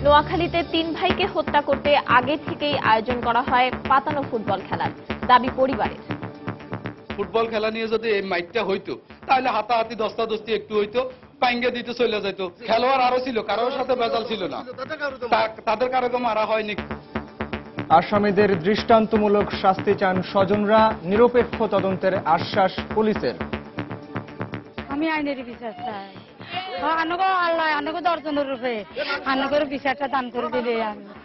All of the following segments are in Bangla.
নোয়াখালীতে 3 ভাইকে হত্যা করতে আগে থেকেই আয়োজন করা হয় পাতানো ফুটবল খেলার, দাবি পরিবারের। ফুটবল খেলা নিয়ে যদি এই মাইকটা হইতো তাহলে হাতাহাতি দস্তাদস্তি একটু হইতো, পাইঙ্গা দিতে চলে যেত। খেলোয়াড় আরো ছিল, কারোর সাথে বেজাল ছিল না, তাদের কারোকে মারা হয়নি। আসামিদের দৃষ্টান্তমূলক শাস্তি চান স্বজনরা, নিরপেক্ষ তদন্তের আশ্বাস পুলিশের। আমি আইনের বিচার চাই, আল্লাহ দর্শনের রূপে আনগর বিচারটা দান করে দিলে।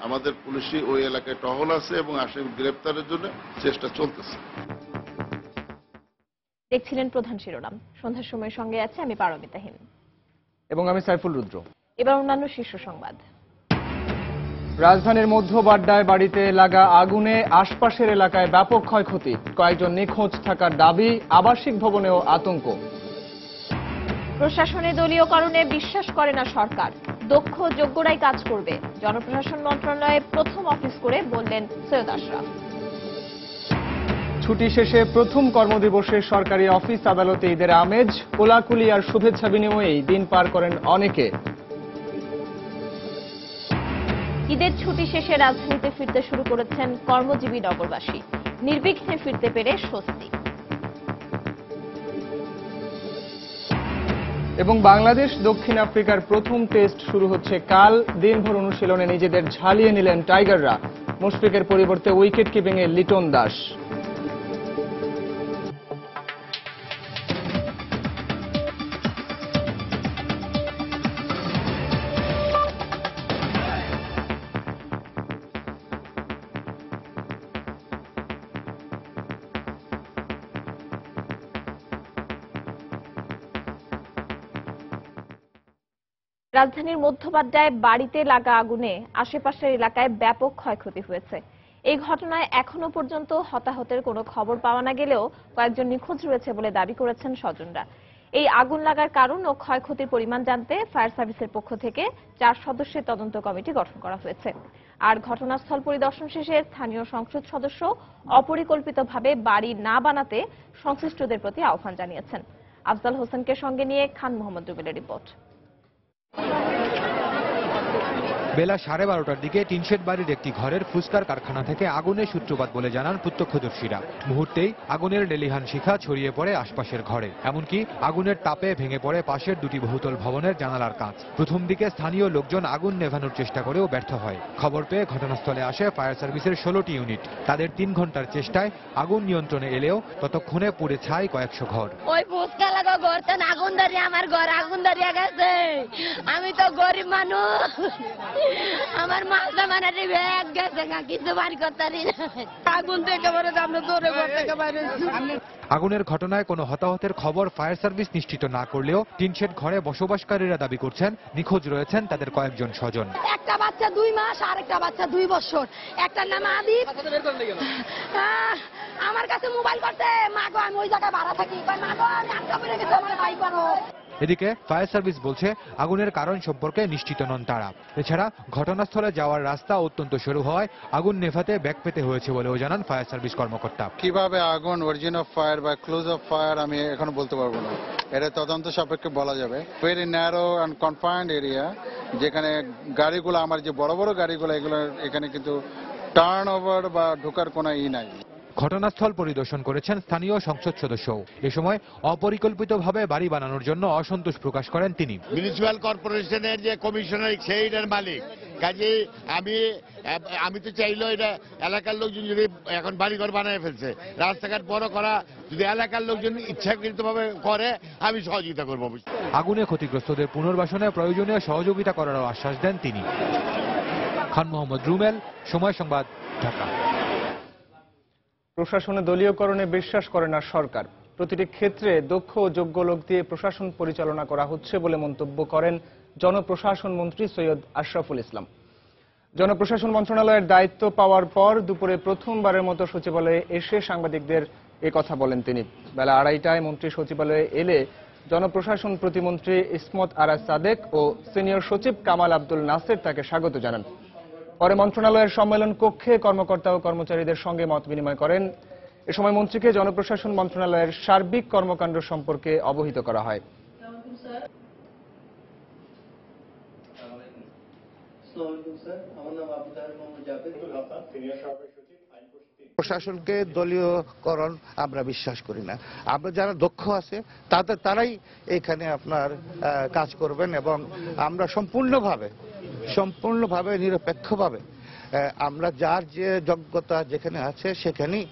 আমাদের পুলিশই ওই এলাকায় টহল আছে এবং আসামি গ্রেপ্তারের জন্য চেষ্টা চলতেছে। দেখছিলেন প্রধান শিরোনাম। সন্ধ্যার সময়ের সঙ্গে আছে আমি পারমিতা হিম এবং আমি সাইফুল রুদ্র। এবার অন্যান্য শীর্ষ সংবাদ। রাজধানীর মধ্য বাড্ডায় বাড়িতে লাগা আগুনে আশপাশের এলাকায় ব্যাপক ক্ষয়ক্ষতি, কয়েকজন নিখোঁজ থাকার দাবি, আবাসিক ভবনেও আতঙ্ক। প্রশাসনে দলীয়করণে বিশ্বাস করে না সরকার, দক্ষ যোগ্যরাই কাজ করবে, জনপ্রশাসন মন্ত্রণালয়ে প্রথম অফিস করে বললেন সৈয়দ আশরাফ। ছুটি শেষে প্রথম কর্মদিবসে সরকারি অফিস আদালতে ঈদের আমেজ, কোলাকুলি আর শুভেচ্ছা বিনিময়েই দিন পার করেন অনেকে। ঈদের ছুটি শেষে রাজধানীতে ফিরতে শুরু করেছেন কর্মজীবী নগরবাসী, নির্বিঘ্নে ফিরতে পেরে স্বস্তি। এবং বাংলাদেশ দক্ষিণ আফ্রিকার প্রথম টেস্ট শুরু হচ্ছে কাল। দিনভর অনুশীলনে নিজেদের ঝালিয়ে নিলেন টাইগাররা, মুশফিকের পরিবর্তে উইকেট কিপিংয়ে লিটন দাস। রাজধানীর মধ্যবাড্ডায় বাড়িতে লাগা আগুনে আশেপাশের এলাকায় ব্যাপক ক্ষয়ক্ষতি হয়েছে। এই ঘটনায় এখনো পর্যন্ত হতাহতের কোনো খবর পাওয়া না গেলেও কয়েকজন নিখোঁজ রয়েছে বলে দাবি করেছেন স্বজনরা। এই আগুন লাগার কারণ ও ক্ষয়ক্ষতির পরিমাণ জানতে ফায়ার সার্ভিসের পক্ষ থেকে 4 সদস্যের তদন্ত কমিটি গঠন করা হয়েছে। আর ঘটনাস্থল পরিদর্শন শেষে স্থানীয় সংসদ সদস্য অপরিকল্পিতভাবে বাড়ি না বানাতে সংশ্লিষ্টদের প্রতি আহ্বান জানিয়েছেন। আফজাল হোসেনকে সঙ্গে নিয়ে খান মোহাম্মদ রুবেলের রিপোর্ট। বেলা 12:30টার দিকে টিনশেড বাড়ির একটি ঘরের ফুসকার কারখানা থেকে আগুনের সূত্রপাত বলে জানান প্রত্যক্ষদর্শীরা। মুহূর্তেই আগুনের লেলিহান শিখা ছড়িয়ে পড়ে আশপাশের ঘরে, এমনকি আগুনের তাপে ভেঙে পড়ে পাশের দুটি বহুতল ভবনের জানালার কাঁচ। প্রথম দিকে স্থানীয় লোকজন আগুন নেভানোর চেষ্টা করেও ব্যর্থ হয়। খবর পেয়ে ঘটনাস্থলে আসে ফায়ার সার্ভিসের 16টি ইউনিট। তাদের 3 ঘন্টার চেষ্টায় আগুন নিয়ন্ত্রণে এলেও ততক্ষণে পুড়ে ছাই কয়েকশো ঘর। ওই ফুসকা লাগা ঘর তো আগুন ধরে, আমার ঘর আগুন ধরিয়া গেছে। আমি তো গরিব মানুষ, আমার মালটা মানারে ব্যাগ গেছে, কিছু বাড়ি করতে আগুন থেকে আমরা দৌড়ে ঘর থেকে বাইরে। আগুনের ঘটনায় কোনো হতাহতের খবর ফায়ার সার্ভিস নিশ্চিত না করলেও টিনশেড ঘরে বসবাসকারীরা দাবি করছেন নিখোঁজ রয়েছেন তাদের কয়েকজন স্বজন। একটা বাচ্চা 2 মাস আর একটা বাচ্চা 2 বছর। একটার নাম আদিব। আমার কাছে মোবাইল করতে, মা গো আমি ওই জায়গায় ভাড়া থাকি, মা গো আমি আটকা পড়ে গেছি, আমার ভাই পারো। এদিকে ফায়ার সার্ভিস বলছে আগুনের কারণ সম্পর্কে নিশ্চিত নন তারা। এছাড়া ঘটনাস্থলে যাওয়ার রাস্তা অত্যন্ত সরু হওয়ায় আগুন নেভাতে ব্যাগ পেতে হয়েছে বলেও জানান ফায়ার সার্ভিস কর্মকর্তা। কিভাবে আগুন অরিজিন অফ ফায়ার বা ক্লোজ অফ ফায়ার আমি এখনো বলতে পারবো না, এটা তদন্ত সাপেক্ষে বলা যাবে। Very narrow and confined area, যেখানে গাড়িগুলো আমার যে বড় বড় গাড়িগুলো এগুলো এখানে কিন্তু টার্ন ওভার বা ঢোকার কোনো নাই। ঘটনাস্থল পরিদর্শন করেছেন স্থানীয় সংসদ সদস্য। এ সময় অপরিকল্পিতভাবে বাড়ি বানানোর জন্য অসন্তোষ প্রকাশ করেন তিনি। মিউনিসিপ্যাল কর্পোরেশনের যে কমিশনার সেইটার মালিক, কাজে আমি তো চাইলো এটা এলাকার লোকজন যদি এখন বাড়িঘর বানায় ফেলছে, রাস্তাঘাট বড় করা যদি এলাকার লোকজন ইচ্ছাকৃতভাবে করে আমি সহযোগিতা করবো। আগুনে ক্ষতিগ্রস্তদের পুনর্বাসনে প্রয়োজনীয় সহযোগিতা করারও আশ্বাস দেন তিনি। খান মোহাম্মদ রুমেল, সময় সংবাদ, ঢাকা। প্রশাসনে দলীয়করণে বিশ্বাস করে না সরকার, প্রতিটি ক্ষেত্রে দক্ষ ও যোগ্য লোক দিয়ে প্রশাসন পরিচালনা করা হচ্ছে বলে মন্তব্য করেন জনপ্রশাসন মন্ত্রী সৈয়দ আশরাফুল ইসলাম। জনপ্রশাসন মন্ত্রণালয়ের দায়িত্ব পাওয়ার পর দুপুরে প্রথমবারের মতো সচিবালয়ে এসে সাংবাদিকদের কথা বলেন তিনি। বেলা 2:30টায় মন্ত্রী সচিবালয়ে এলে জনপ্রশাসন প্রতিমন্ত্রী ইসমত আরা সাদেক ও সিনিয়র সচিব কামাল আব্দুল নাসের তাকে স্বাগত জানান। পরে মন্ত্রণালয়ের সম্মেলন কক্ষে কর্মকর্তা ও কর্মচারীদের সঙ্গে মত বিনিময় করেন। এ সময় মন্ত্রীকে জনপ্রশাসন মন্ত্রণালয়ের সার্বিক কর্মকাণ্ড সম্পর্কে অবহিত করা হয়। প্রশাসনকে দলীয়করণ আমরা বিশ্বাস করি না। আমরা যারা দক্ষ আছে তারাই এখানে আপনার কাজ করবেন এবং আমরা সম্পূর্ণভাবে নিরপেক্ষভাবে আমরা যার যে যোগ্যতা যেখানে আছে সেখানেই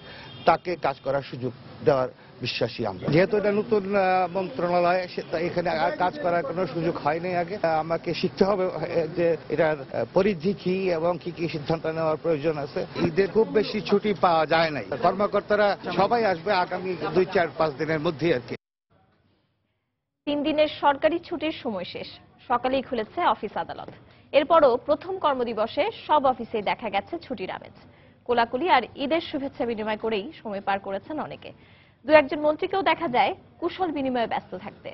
তাকে কাজ করার সুযোগ দেওয়ার বিশ্বাসী আমরা। যেহেতু এটা নতুন মন্ত্রণালয়, এখানে কাজ করার কোনো সুযোগ হয়নি আগে, আমাকে শিখতে হবে যে এটার পরিধি কি এবং কি কি সিদ্ধান্ত নেওয়ার প্রয়োজন আছে। ঈদের খুব বেশি ছুটি পাওয়া যায় নাই, কর্মকর্তারা সবাই আসবে আগামী 2-4-5 দিনের মধ্যে আর কি। 3 দিনের সরকারি ছুটির সময় শেষ, সকালেই খুলেছে অফিস আদালত। এরপরও প্রথম কর্মদিবসে সব অফিসেই দেখা গেছে ছুটির আমেজ। কোলাকুলি আর ঈদের শুভেচ্ছা বিনিময় করেই সময় পার করেছেন অনেকে। 2-1 মন্ত্রীকেও দেখা যায় কুশল বিনিময়ে ব্যস্ত থাকতে।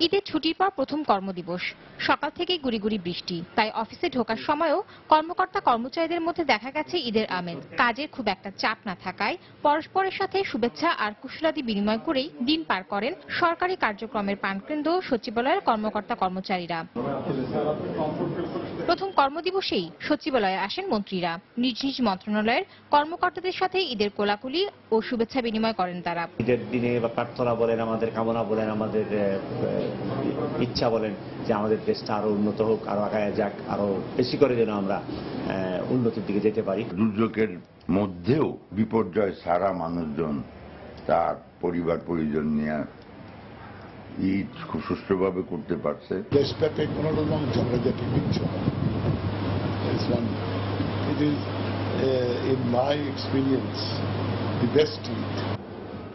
ঈদের ছুটির পর প্রথম কর্মদিবস, সকাল থেকেই গুড়ি গুড়ি বৃষ্টি, তাই অফিসে ঢোকার সময়ও কর্মকর্তা কর্মচারীদের মধ্যে দেখা গেছে ঈদের আমেজ। কাজের খুব একটা চাপ না থাকায় পরস্পরের সাথে শুভেচ্ছা আর কুশলাদি বিনিময় করেই দিন পার করেন সরকারি কার্যক্রমের প্রাণকেন্দ্র সচিবালয়ের কর্মকর্তা কর্মচারীরা। প্রথম কর্মদিবসেই সচিবালয়ে আসেন মন্ত্রীরা। নিজ নিজ মন্ত্রণালয়ের কর্মকর্তাদের সাথে ঈদের কোলাকুলি ও শুভেচ্ছা বিনিময় করেন তারা। ঈদের দিনে বা প্রার্থনা বলেন, আমাদের কামনা বলেন, আমাদের ইচ্ছা বলেন যে আমাদের দেশটা আরো উন্নত হোক, আরো আগায় যাক, আরো বেশি করে যেন আমরা উন্নতির দিকে যেতে পারি। দুর্যোগের মধ্যেও বিপর্যয় ছাড়া মানুষজন তার পরিবার পরিজন নিয়ে ঈদ খুব সুষ্ঠুভাবে করতে পারছে। দেশটাতে কোনো রকম ঝগড়াঝাটি কিচ্ছু হয়। It is, in my experience, the best Eid.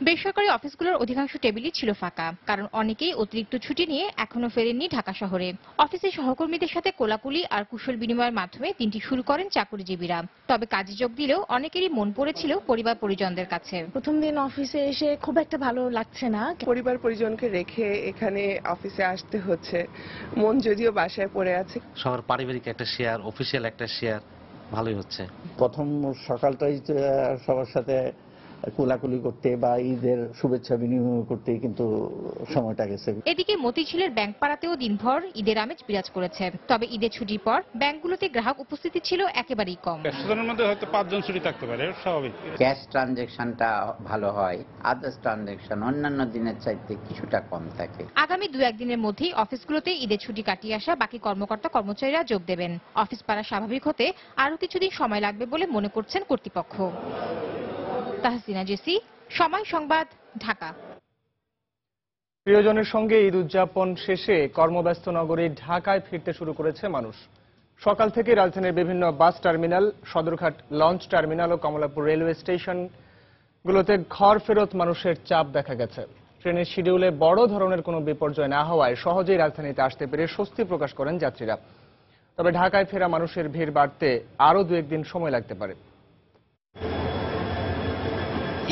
বেসরকারি অফিসগুলোর অধিকাংশ টেবিলই ছিল ফাঁকা, কারণ অনেকেই অতিরিক্ত ছুটি নিয়ে এখনো ফেরেননি ঢাকা শহরে। অফিসের সহকর্মীদের সাথে কোলাকুলি আর কুশল বিনিময়ের মাধ্যমে দিনটি শুরু করেন চাকরিজীবীরা। তবে কাজে যোগ দিলেও অনেকেরই মন পড়েছিল পরিবার পরিজনদের কাছে। প্রথম দিন অফিসে এসে খুব একটা ভালো লাগছে না, পরিবার পরিজনকে রেখে এখানে অফিসে আসতে হচ্ছে। মন যদিও বাসায় পড়ে আছে। সবার পারিবারিক একটা শেয়ার, অফিসিয়াল একটা শেয়ার ভালোই হচ্ছে। প্রথম সকালটাই সবার সাথে কোলাকুলি করতে বা ঈদের শুভেচ্ছা বিনিময় করতে কিন্তু সময়টা গেছে। এদিকে মতিঝিলের ব্যাংক পাড়াতেও দিনভর ঈদের আমেজ বিরাজ করেছে। তবে ঈদের ছুটির পর ব্যাংকগুলোতে গ্রাহক উপস্থিতি ছিল একেবারেই কম। 100 জনের মধ্যে হয়তো 5 জন ছুটি থাকতে পারে, স্বাভাবিক। ক্যাশ ট্রানজাকশনটা ভালো হয়, আদার্স ট্রানজাকশন অন্যান্য দিনের চাইতে কিছুটা কম থাকে। আগামী 2-1 দিনের মধ্যেই অফিসগুলোতে ঈদের ছুটি কাটিয়ে আসা বাকি কর্মকর্তা কর্মচারীরা যোগ দেবেন। অফিস পাড়া স্বাভাবিক হতে আরো কিছুদিন সময় লাগবে বলে মনে করছেন কর্তৃপক্ষ। তাহসিনা জেসি, সময় সংবাদ, ঢাকা। প্রিয়জনের সঙ্গে ঈদ উদযাপন শেষে কর্মব্যস্ত নগরী ঢাকায় ফিরতে শুরু করেছে মানুষ। সকাল থেকে রাজধানীর বিভিন্ন bus terminal, Sadarghat launch terminal ও কমলাপুর রেলওয়ে স্টেশনগুলোতে ঘর ফেরত মানুষের চাপ দেখা গেছে। ট্রেনের শিডিউলে বড় ধরনের কোনো বিপর্যয় না হওয়ায় সহজেই রাজধানীতে আসতে পেরে স্বস্তি প্রকাশ করেন যাত্রীরা। তবে ঢাকায় ফেরা মানুষের ভিড় বাড়তে আরও 2-1 দিন সময় লাগতে পারে।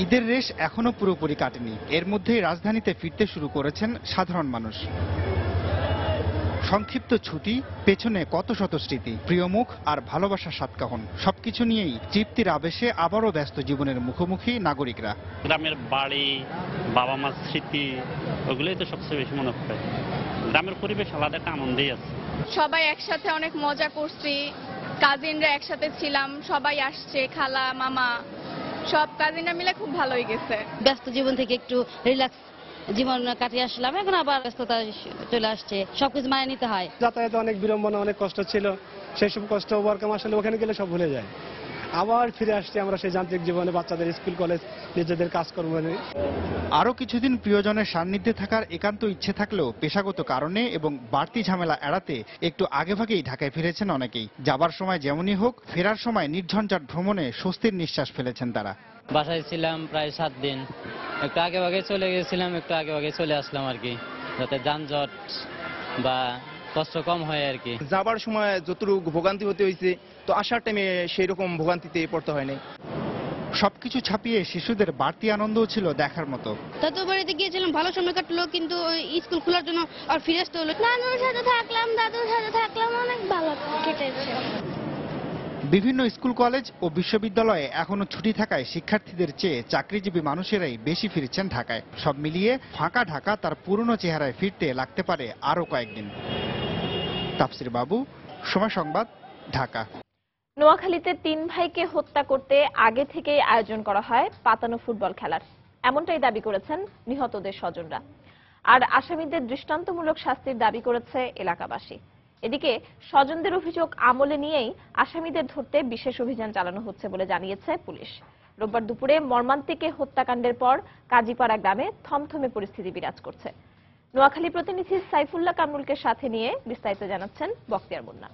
ঈদের রেশ এখনো পুরোপুরি কাটেনি। এর মধ্যেই রাজধানীতে ফিরতে শুরু করেছেন সাধারণ মানুষ। সংক্ষিপ্ত ছুটি, পেছনে কত শত স্মৃতি, প্রিয় মুখ আর ভালোবাসার সাতকাহন, সবকিছু নিয়েই তৃপ্তির আবেশে আবারও ব্যস্ত জীবনের মুখোমুখি নাগরিকরা। গ্রামের বাড়ি, বাবা মার স্মৃতি, ওগুলোই তো সবচেয়ে বেশি মনে পড়ে। গ্রামের পরিবেশ আলাদা একটা আনন্দেই আছে। সবাই একসাথে অনেক মজা করছি, কাজিনরা একসাথে ছিলাম, সবাই আসছে, খালা মামা সব কাজিনরা মিলে খুব ভালোই গেছে। ব্যস্ত জীবন থেকে একটু রিল্যাক্স জীবন কাটিয়ে আসলাম, এখন আবার ব্যস্ততা চলে আসছে, সবকিছু মানিয়ে নিতে হয়। যাতায়াতে অনেক বিড়ম্বনা, অনেক কষ্ট ছিল, সেই সব কষ্ট ওভারকাম আসলে ওখানে গেলে সব ভুলে যায়। আবার ফিরে আসছে আমরা সেই যান্ত্রিক জীবনে, বাচ্চাদের স্কুল কলেজ, নিজেদের কাজকর্ম নিয়ে। আরও কিছুদিন প্রিয়জনের সান্নিধ্যে থাকার একান্ত ইচ্ছে থাকলেও পেশাগত কারণে এবং বাড়তি ঝামেলা এড়াতে একটু আগেভাগেই ঢাকায় ফিরেছেন অনেকেই। যাবার সময় যেমনই হোক, ফেরার সময় নির্ঝঞ্ঝাট ভ্রমণে স্বস্তির নিঃশ্বাস ফেলেছেন তারা। বাসায় ছিলাম প্রায় 7 দিন, একটু আগে ভাগে চলে গেছিলাম, একটু আগে ভাগে চলে আসলাম আর কি, যাতে যানজট বা কষ্ট কম হয় আর কি। যাবার সময় যতটুকু ভোগান্তি হতে হয়েছে, তো আসার টাইমে সেই রকম ভোগান্তিতে পড়তে হয়নি। সবকিছু ছাপিয়ে শিশুদের বাড়তি আনন্দও ছিল দেখার মতো। দাদু বাড়িতে গিয়েছিলাম, ভালো সময় কাটলো, কিন্তু স্কুল খোলার জন্য আর ফিরে আসতে হলো। দাদুর সাথে থাকলাম, অনেক ভালো কেটেছে। বিভিন্ন স্কুল কলেজ ও বিশ্ববিদ্যালয়ে এখনো ছুটি থাকায় শিক্ষার্থীদের চেয়ে চাকরিজীবী মানুষেরাই বেশি ফিরছেন ঢাকায়। সব মিলিয়ে ফাঁকা ঢাকা তার পুরনো চেহারায় ফিরতে লাগতে পারে আরও কয়েকদিন। তাফসির বাবু, সময় সংবাদ, ঢাকা। নোয়াখালীতে 3 ভাইকে হত্যা করতে আগে থেকেই আয়োজন করা হয় পাতানো ফুটবল খেলার, এমনটাই দাবি করেছেন নিহতদের স্বজনরা। আর আসামিদের দৃষ্টান্তমূলক শাস্তির দাবি করেছে এলাকাবাসী। এদিকে স্বজনদের অভিযোগ আমলে নিয়েই আসামিদের ধরতে বিশেষ অভিযান চালানো হচ্ছে বলে জানিয়েছে পুলিশ। রোববার দুপুরে মর্মান্তিক হত্যাকাণ্ডের পর কাজীপাড়া গ্রামে থমথমে পরিস্থিতি বিরাজ করছে। নোয়াখালী প্রতিনিধি সাইফুল্লাহ কামরুলকে সাথে নিয়ে বিস্তারিত জানাচ্ছেন বখতিয়ার মুন্না।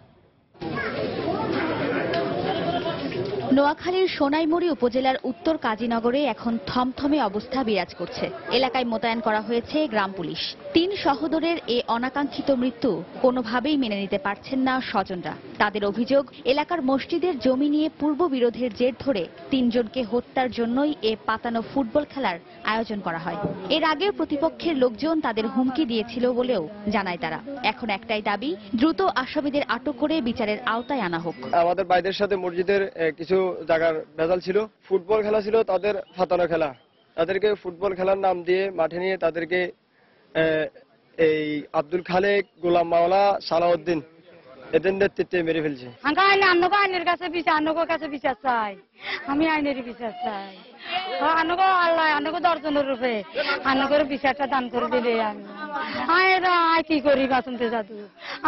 নোয়াখালীর সোনাইমুড়ি উপজেলার উত্তর কাজীনগরে এখন থমথমে অবস্থা বিরাজ করছে। এলাকায় মোতায়েন করা হয়েছে গ্রাম পুলিশ। 3 সহোদরের এ অনাকাঙ্ক্ষিত মৃত্যু কোনোভাবেই মেনে নিতে পারছেন না স্বজনরা। তাদের অভিযোগ, এলাকার মসজিদের জমি নিয়ে পূর্ব বিরোধের জের ধরে 3 জনকে হত্যার জন্যই এ পাতানো ফুটবল খেলার আয়োজন করা হয়। এর আগেও প্রতিপক্ষের লোকজন তাদের হুমকি দিয়েছিল বলেও জানায় তারা। এখন একটাই দাবি, দ্রুত আসামিদের আটক করে বিচারের আওতায় আনা হোক। আমাদের ভাইদের সাথে মসজিদের কিছু জায়গার ভেজাল ছিল, ফুটবল খেলা ছিল তাদের ফাতানো খেলা। তাদেরকে ফুটবল খেলার নাম দিয়ে মাঠে নিয়ে তাদেরকে এই আব্দুল খালেক, গোলাম মাওলা, সালাউদ্দিন এদের নেতৃত্বে মেরে ফেলছে। আইনের কাছে বিচার চাই, আমি আইনের বিচার চাই। আল্লাহ আনগো দর্শনের রূপে আনগর বিচারটা দান করে দিলে আমি কি করি বাঁচতে জাদু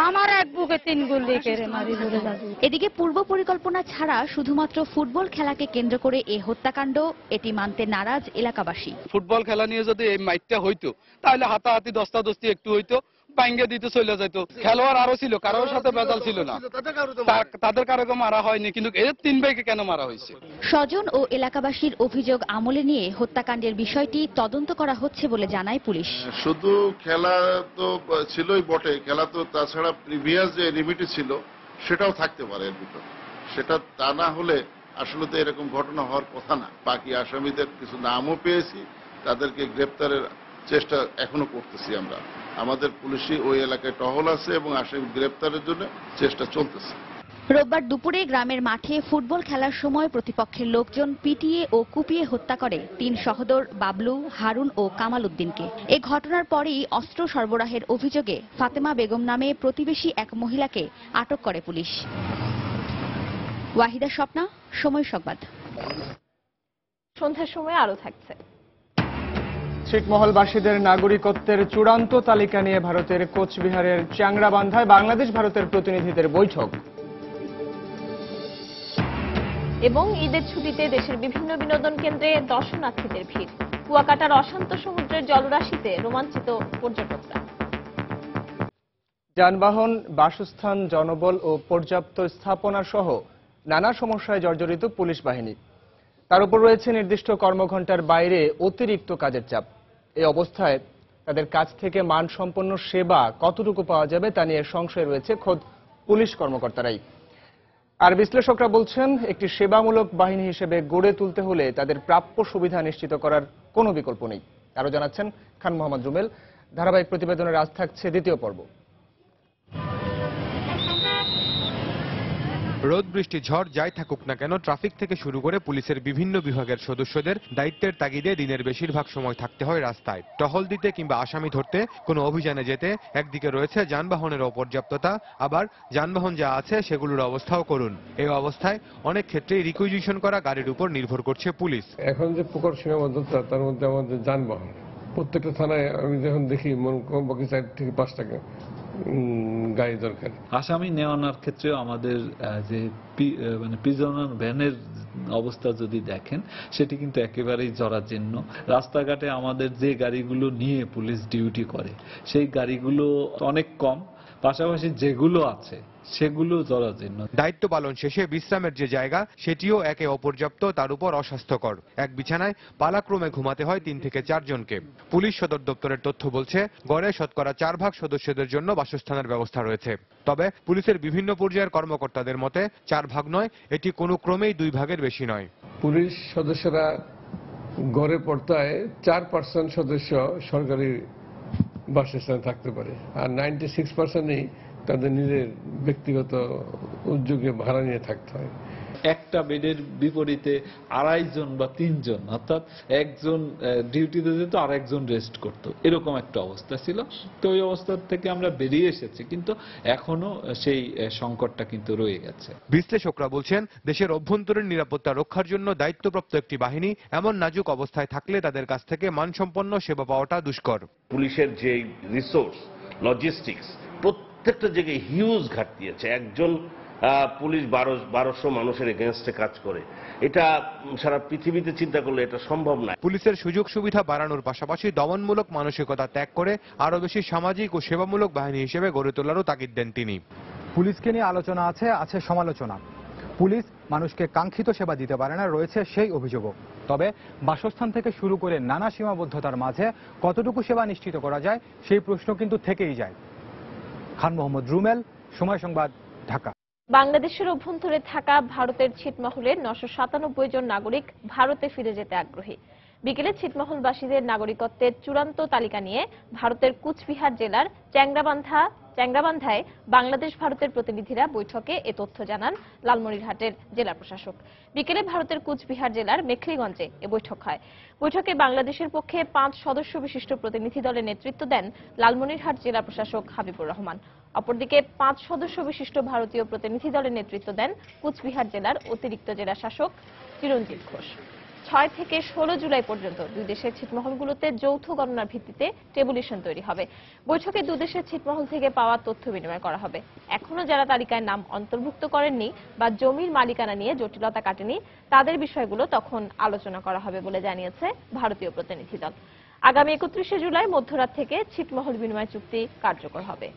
আমার এক বুকে 3 গুলি কেড়ে মারি বলে জাদু। এদিকে পূর্ব পরিকল্পনা ছাড়া শুধুমাত্র ফুটবল খেলাকে কেন্দ্র করে এই হত্যাকাণ্ড, এটি মানতে নারাজ এলাকাবাসী। ফুটবল খেলা নিয়ে যদি এই মাইটটা হইতো তাহলে হাতাহাতি দস্তাদস্তি একটু হইতো, বাইঙ্গে দিতে চলে যেত। খেলোয়াড় আরো ছিল, কারোর সাথে বেজাল ছিল না, তাদের কারোকে মারা হয়নি, কিন্তু এর 3 ভাইকে কেন মারা হয়েছে? স্বজন ও এলাকাবাসীর অভিযোগ আমলে নিয়ে হত্যাকাণ্ডের বিষয়টি তদন্ত করা হচ্ছে বলে জানায় পুলিশ। শুধু খেলা তো ছিলই বটে, খেলা তো তাছাড়া প্রিভিয়াস যে রিমিটি ছিল সেটাও থাকতে পারে এর ভিতর। সেটা তা না হলে আসলে তো এরকম ঘটনা হওয়ার কথা না। বাকি আসামিদের কিছু নামও পেয়েছি, তাদেরকে গ্রেপ্তারের চেষ্টা এখনো করতেছি আমরা। আমাদের পুলিশই ওই এলাকায় টহল আছে এবং আসামি গ্রেপ্তারের জন্য চেষ্টা চলতেছে। রোববার দুপুরে গ্রামের মাঠে ফুটবল খেলার সময় প্রতিপক্ষের লোকজন পিটিয়ে ও কুপিয়ে হত্যা করে 3 সহোদর বাবলু, হারুন ও কামাল উদ্দিনকে। এ ঘটনার পরেই অস্ত্র সরবরাহের অভিযোগে ফাতেমা বেগম নামে প্রতিবেশী এক মহিলাকে আটক করে পুলিশ। ওয়াহিদা স্বপ্না, সময় সংবাদ। সন্ধ্যার সময় আরো থাকছে। ছিটমহলবাসীদের নাগরিকত্বের চূড়ান্ত তালিকা নিয়ে ভারতের কোচবিহারের চ্যাংড়াবান্ধায় বাংলাদেশ ভারতের প্রতিনিধিদের বৈঠক। এবং ঈদের ছুটিতে দেশের বিভিন্ন বিনোদন কেন্দ্রে দর্শনার্থীদের ভিড়। কুয়াকাটার অশান্ত সমুদ্রের জলরাশিতে রোমাঞ্চিত পর্যটকরা। যানবাহন, বাসস্থান, জনবল ও পর্যাপ্ত স্থাপনা সহ নানা সমস্যায় জর্জরিত পুলিশ বাহিনী। তার উপর রয়েছে নির্দিষ্ট কর্মঘণ্টার বাইরে অতিরিক্ত কাজের চাপ। এই অবস্থায় তাদের কাছ থেকে মানসম্পন্ন সেবা কতটুকু পাওয়া যাবে তা নিয়ে সংশয় রয়েছে খোদ পুলিশ কর্মকর্তারাই। আর বিশ্লেষকরা বলছেন, একটি সেবামূলক বাহিনী হিসেবে গড়ে তুলতে হলে তাদের প্রাপ্য সুবিধা নিশ্চিত করার কোনো বিকল্প নেই। আরো জানাচ্ছেন খান মোহাম্মদ রুমেল। ধারাবাহিক প্রতিবেদনের আজ থাকছে দ্বিতীয় পর্ব। রোদ, বৃষ্টি, ঝড় যাই থাকুক না কেন, ট্রাফিক থেকে শুরু করে পুলিশের বিভিন্ন বিভাগের সদস্যদের দায়িত্বের তাগিদে দিনের বেশিরভাগ সময় থাকতে হয় রাস্তায়। টহল দিতে কিংবা আসামি ধরতে কোনো অভিযানে যেতে একদিকে রয়েছে যানবাহনের অপর্যাপ্ততা, আবার যানবাহন যা আছে সেগুলোর অবস্থাও করুন। এই অবস্থায় অনেক ক্ষেত্রেই রিকুইজিশন করা গাড়ির উপর নির্ভর করছে পুলিশ। এখন যে প্রকট সীমাবদ্ধতা, তার মধ্যে আমাদের যানবাহন, প্রত্যেকটা থানায় আমি যখন দেখি কমপক্ষে 4 থেকে 5 টাকা গাড়ি দরকার। আসামি নেওয়ানোর ক্ষেত্রেও আমাদের যে প্রিজনার ভ্যানের অবস্থা যদি দেখেন, সেটি কিন্তু একেবারেই জরাজীর্ণ। রাস্তাঘাটে আমাদের যে গাড়িগুলো নিয়ে পুলিশ ডিউটি করে সেই গাড়িগুলো অনেক কম, পাশাপাশি যেগুলো আছে সেগুলো জরাজীর্ণ। দায়িত্ব পালন শেষে বিশ্রামের যে জায়গা সেটিও একে অপর্যাপ্ত, তার উপর অস্বাস্থ্যকর। এক বিছানায় পালাক্রমে ঘুমাতে হয় 3 থেকে 4 জনকে। পুলিশ সদর দপ্তরের তথ্য বলছে, গড়ে শতকরা 4 ভাগ সদস্যদের জন্য বাসস্থানের ব্যবস্থা রয়েছে। তবে পুলিশের বিভিন্ন পর্যায়ের কর্মকর্তাদের মতে 4 ভাগ নয়, এটি কোনো ক্রমেই 2 ভাগের বেশি নয়। পুলিশ সদস্যরা গড়ে পড়তায় 4% সদস্য সরকারি বাসস্থানে থাকতে পারে, আর 96%ই তাদের নিজের ব্যক্তিগত উদ্যোগে ভাড়া নিয়ে থাকতে হয়। একটা বেডের বিপরীতে 2.5 জন বা 3 জন, অর্থাৎ একজন ডিউটিতে যেত আর একজন রেস্ট করত, এরকম একটা অবস্থা ছিল। তো ওই অবস্থা থেকে আমরা বেরিয়ে এসেছি, কিন্তু এখনো সেই সংকটটা কিন্তু রয়ে গেছে। বিশ্লেষকরা বলছেন, দেশের অভ্যন্তরীণ নিরাপত্তা রক্ষার জন্য দায়িত্বপ্রাপ্ত একটি বাহিনী এমন নাজুক অবস্থায় থাকলে তাদের কাছ থেকে মানসম্পন্ন সেবা পাওয়াটা দুষ্কর। পুলিশের যে রিসোর্স, লজিস্টিক্স, প্রত্যেকটা জায়গায় হিউজ ঘাটতি আছে। একজন পুলিশ 1200 মানুষের এগেনস্টে কাজ করে, এটা সারা পৃথিবীতে চিন্তা করলে এটা সম্ভব না। পুলিশের সুযোগ সুবিধা বাড়ানোর পাশাপাশি দমনমূলক মানসিকতা ত্যাগ করে আরো বেশি সামাজিক ও সেবামূলক বাহিনী হিসেবে গড়ে তোলারও তাগিদ দেন তিনি। পুলিশকে নিয়ে আলোচনা আছে সমালোচনা। পুলিশ মানুষকে কাঙ্ক্ষিত সেবা দিতে পারে না, রয়েছে সেই অভিযোগও। তবে বাসস্থান থেকে শুরু করে নানা সীমাবদ্ধতার মাঝে কতটুকু সেবা নিশ্চিত করা যায় সেই প্রশ্ন কিন্তু থেকেই যায়। খান মোহাম্মদ রুমেল, সময় সংবাদ, ঢাকা। বাংলাদেশের অভ্যন্তরে থাকা ভারতের ছিটমহলের 997 জন নাগরিক ভারতে ফিরে যেতে আগ্রহী। বিকেলে ছিটমহলবাসীদের নাগরিকত্বের চূড়ান্ত তালিকা নিয়ে ভারতের কুচবিহার জেলার চ্যাংরাবান্ধায় বাংলাদেশ ভারতের প্রতিনিধিরা বৈঠকে এ তথ্য জানান লালমনিরহাটের জেলা প্রশাসক। বিকেলে ভারতের কুচবিহার জেলার মেখলিগঞ্জে এ বৈঠক হয়। বৈঠকে বাংলাদেশের পক্ষে 5 সদস্য বিশিষ্ট প্রতিনিধি দলের নেতৃত্ব দেন লালমনিরহাট জেলা প্রশাসক হাবিবুর রহমান। অপরদিকে 5 সদস্য বিশিষ্ট ভারতীয় প্রতিনিধি দলের নেতৃত্ব দেন কুচবিহার জেলার অতিরিক্ত জেলা শাসক চিরঞ্জিত ঘোষ। 6 থেকে 16 জুলাই পর্যন্ত দুই দেশের ছিটমহলগুলোতে যৌথ গণনার ভিত্তিতে টেবুলেশন তৈরি হবে। বৈঠকে দুই দেশের ছিটমহল থেকে পাওয়া তথ্য বিনিময় করা হবে। এখনো যারা তালিকায় নাম অন্তর্ভুক্ত করেননি বা জমির মালিকানা নিয়ে জটিলতা কাটেনি, তাদের বিষয়গুলো তখন আলোচনা করা হবে বলে জানিয়েছে ভারতীয় প্রতিনিধি দল। আগামী 31 জুলাই মধ্যরাত থেকে ছিটমহল বিনিময় চুক্তি কার্যকর হবে।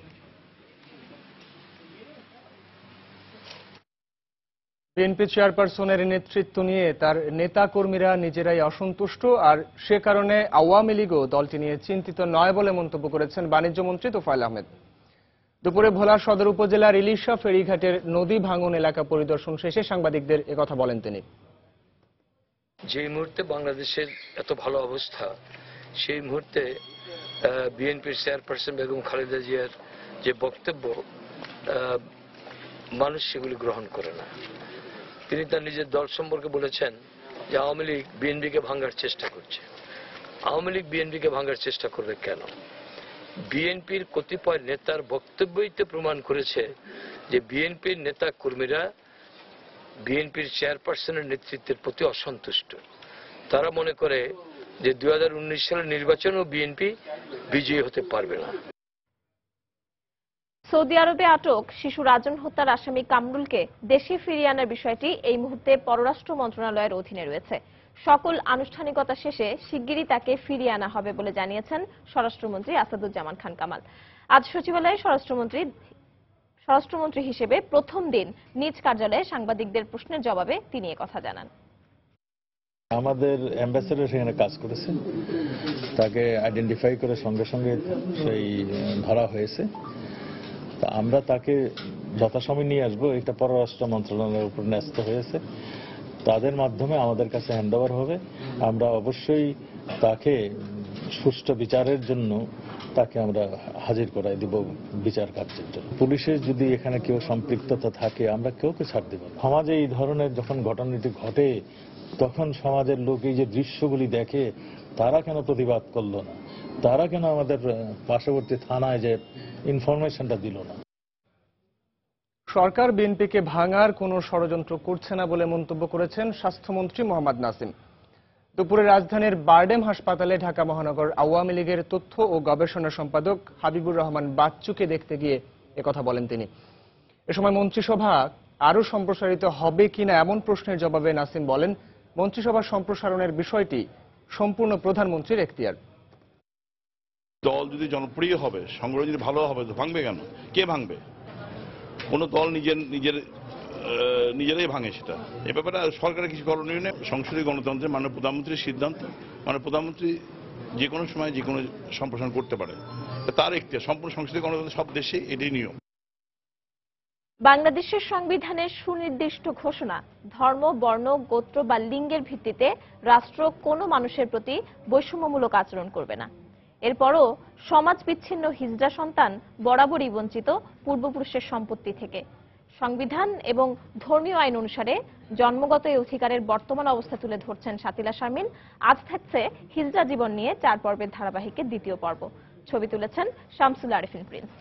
বিএনপি চেয়ারপারসনের নেতৃত্ব নিয়ে তার নেতাকর্মীরা নিজেরাই অসন্তুষ্ট, আর সে কারণে আওয়ামী লীগও দলটি নিয়ে চিন্তিত নয় বলে মন্তব্য করেছেন বাণিজ্যমন্ত্রী তোফায়েল আহমেদ। দুপুরে ভোলা সদর উপজেলার ইলিশা ফেরিঘাটের নদী ভাঙন এলাকা পরিদর্শন শেষে সাংবাদিকদের একথা বলেন তিনি। যে মুহূর্তে বাংলাদেশের এত ভালো অবস্থা, সেই মুহূর্তে বিএনপির চেয়ারপারসন বেগম খালেদা জিয়ার যে বক্তব্য, মানুষ সেগুলি গ্রহণ করে না। তিনি তার নিজের দল সম্পর্কে বলেছেন যে আওয়ামী লীগ বিএনপিকে ভাঙার চেষ্টা করছে। আওয়ামী লীগ বিএনপিকে ভাঙার চেষ্টা করবে কেন? বিএনপির কতিপয় নেতার বক্তব্যই তো প্রমাণ করেছে যে বিএনপির নেতা কর্মীরা বিএনপির চেয়ারপারসনের নেতৃত্বের প্রতি অসন্তুষ্ট। তারা মনে করে যে 2019 সালের নির্বাচনেও বিএনপি বিজয়ী হতে পারবে না। সৌদি আরবে আটক শিশু রাজন হত্যার আসামি কামরুলকে দেশে ফিরিয়ে আনার বিষয়টি এই মুহূর্তে পররাষ্ট্র মন্ত্রণালয়ের অধীনে রয়েছে। সকল আনুষ্ঠানিকতা শেষে শিগগিরই তাকে ফিরিয়ে আনা হবে বলে জানিয়েছেন স্বরাষ্ট্রমন্ত্রী আসাদুজ্জামান খান কামাল। আজ সচিবালয়ে স্বরাষ্ট্রমন্ত্রী হিসেবে প্রথম দিন নিজ কার্যালয়ে সাংবাদিকদের প্রশ্নের জবাবে তিনি একথা জানান। আমাদের অ্যাম্বাসেডর সেখানে কাজ করেছে, তাকে আইডেন্টিফাই করে সঙ্গে সঙ্গে সেই ধরা হয়েছে। আমরা তাকে যথাসময় নিয়ে আসবো, এটা পররাষ্ট্র মন্ত্রণালয়ের উপর ন্যস্ত হয়েছে। তাদের মাধ্যমে আমাদের কাছে হ্যান্ডওভার হবে। আমরা অবশ্যই তাকে সুষ্ঠু বিচারের জন্য তাকে আমরা হাজির করাই দিব বিচার কার্যের জন্য। পুলিশের যদি এখানে কেউ সম্পৃক্ততা থাকে, আমরা কেউকে ছাড় দেব না। সমাজে এই ধরনের যখন ঘটনাটি ঘটে, তখন সমাজের লোক এই যে দৃশ্যগুলি দেখে, তারা কেন প্রতিবাদ করলো না? তারা কেন আমাদের পার্শ্ববর্তী থানায় যে ইনফরমেশনটা দিল না? সরকার বিএনপিকে ভাঙার কোনো ষড়যন্ত্র করছে না বলে মন্তব্য করেছেন স্বাস্থ্যমন্ত্রী মোহাম্মদ নাসিম। দুপুরে রাজধানীর বারডেম হাসপাতালে ঢাকা মহানগর আওয়ামী লীগের তথ্য ও গবেষণা সম্পাদক হাবিবুর রহমান বাচ্চুকে দেখতে গিয়ে একথা বলেন তিনি। এ সময় মন্ত্রিসভা আরও সম্প্রসারিত হবে কিনা এমন প্রশ্নের জবাবে নাসিম বলেন, মন্ত্রিসভা সম্প্রসারণের বিষয়টি সম্পূর্ণ প্রধানমন্ত্রীর এখতিয়ার। দল যদি জনপ্রিয় হবে, সংগঠন যদি ভালো হবে, তো ভাঙবে কেন? কে ভাঙবে? কোন দল নিজেরাই ভাঙে সেটা। এ ব্যাপারে সরকারের কিছু করণীয় নেই। সংসদীয় গণতন্ত্রের মাননীয় প্রধানমন্ত্রীর সিদ্ধান্ত, মাননীয় প্রধানমন্ত্রী যে কোনো সময় যে কোনো সম্প্রসারণ করতে পারে, তার এখতিয়ার। সম্পূর্ণ সংসদীয় গণতন্ত্র সব দেশে এটাই নিয়ম। বাংলাদেশের সংবিধানের সুনির্দিষ্ট ঘোষণা, ধর্ম, বর্ণ, গোত্র বা লিঙ্গের ভিত্তিতে রাষ্ট্র কোনো মানুষের প্রতি বৈষম্যমূলক আচরণ করবে না। এরপরও সমাজ বিচ্ছিন্ন হিজড়া সন্তান বরাবরই বঞ্চিত পূর্বপুরুষের সম্পত্তি থেকে। সংবিধান এবং ধর্মীয় আইন অনুসারে জন্মগত এই অধিকারের বর্তমান অবস্থা তুলে ধরছেন শাতিলা শারমিন। আজ থাকছে হিজড়া জীবন নিয়ে 4 পর্বের ধারাবাহিকের দ্বিতীয় পর্ব। ছবি তুলেছেন শামসুল আরেফিন প্রিন্স।